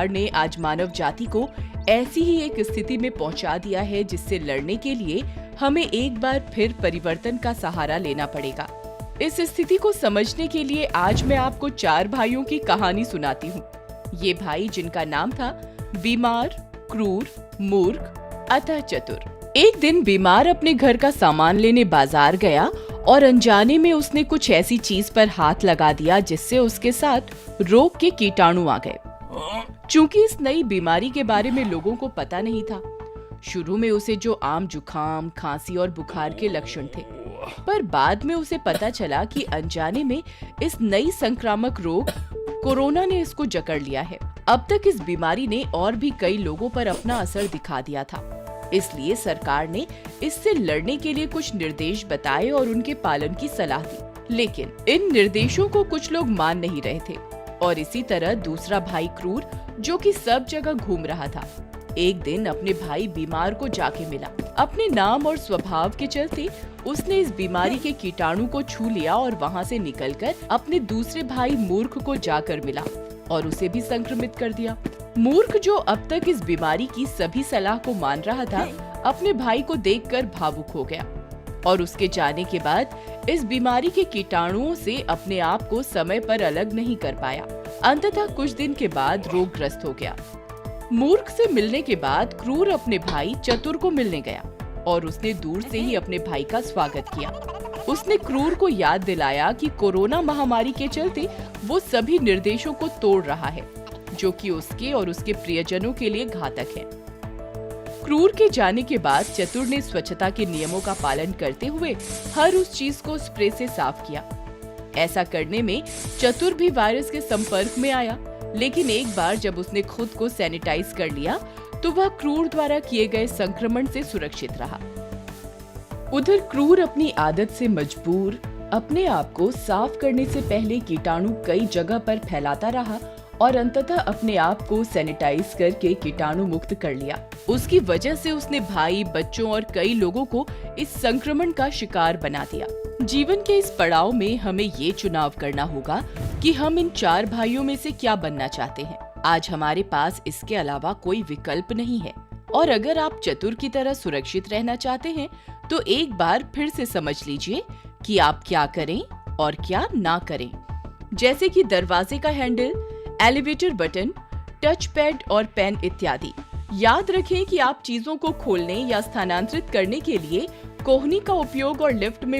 ने आज मानव जाति को ऐसी ही एक स्थिति में पहुंचा दिया है जिससे लड़ने के लिए हमें एक बार फिर परिवर्तन का सहारा लेना पड़ेगा। इस स्थिति को समझने के लिए आज मैं आपको 4 भाइयों की कहानी सुनाती हूँ। ये भाई जिनका नाम था बीमार, क्रूर, मूर्ख अतः चतुर। एक दिन बीमार अपने घर का सामान लेने बाजार गया और अनजाने में उसने कुछ ऐसी चीज पर हाथ लगा दिया जिससे उसके साथ रोग के कीटाणु आ गए। चूंकि इस नई बीमारी के बारे में लोगों को पता नहीं था, शुरू में उसे जो आम जुखाम, खांसी और बुखार के लक्षण थे, पर बाद में उसे पता चला कि अनजाने में इस नई संक्रामक रोग कोरोना ने इसको जकड़ लिया है। अब तक इस बीमारी ने और भी कई लोगों पर अपना असर दिखा दिया था, इसलिए सरकार ने इससे लड़ने के लिए कुछ निर्देश बताए और उनके पालन की सलाह दी। लेकिन इन निर्देशों को कुछ लोग मान नहीं रहे थे और इसी तरह दूसरा भाई क्रूर, जो कि सब जगह घूम रहा था, एक दिन अपने भाई बीमार को जाके मिला। अपने नाम और स्वभाव के चलते उसने इस बीमारी के कीटाणु को छू लिया और वहाँ से निकलकर अपने दूसरे भाई मूर्ख को जाकर मिला और उसे भी संक्रमित कर दिया। मूर्ख, जो अब तक इस बीमारी की सभी सलाह को मान रहा था, अपने भाई को देखकर भावुक हो गया और उसके जाने के बाद इस बीमारी के कीटाणुओं से अपने आप को समय पर अलग नहीं कर पाया। अंततः कुछ दिन के बाद रोगग्रस्त हो गया। मूर्ख से मिलने के बाद क्रूर अपने भाई चतुर को मिलने गया और उसने दूर से ही अपने भाई का स्वागत किया। उसने क्रूर को याद दिलाया कि कोरोना महामारी के चलते वो सभी निर्देशों को तोड़ रहा है, जो कि उसके और उसके प्रियजनों के लिए घातक है। क्रूर के जाने के बाद चतुर ने स्वच्छता के नियमों का पालन करते हुए हर उस चीज को स्प्रे से साफ किया। ऐसा करने में चतुर भी वायरस के संपर्क में आया, लेकिन एक बार जब उसने खुद को सैनिटाइज कर लिया तो वह क्रूर द्वारा किए गए संक्रमण से सुरक्षित रहा। उधर क्रूर अपनी आदत से मजबूर अपने आप को साफ करने से पहले कीटाणु कई जगह पर फैलाता रहा और अंततः अपने आप को सैनिटाइज करके कीटाणु मुक्त कर लिया। उसकी वजह से उसने भाई, बच्चों और कई लोगों को इस संक्रमण का शिकार बना दिया। जीवन के इस पड़ाव में हमें ये चुनाव करना होगा कि हम इन 4 भाइयों में से क्या बनना चाहते हैं। आज हमारे पास इसके अलावा कोई विकल्प नहीं है और अगर आप चतुर की तरह सुरक्षित रहना चाहते हैं तो एक बार फिर से समझ लीजिए कि आप क्या करें और क्या ना करें। जैसे कि दरवाजे का handle, elevator button, touch pad और पेन इत्यादि। याद रखें कि आप चीजों को खोलने या स्थानांतरित करने के लिए कोहनी का उपयोग और लिफ्ट में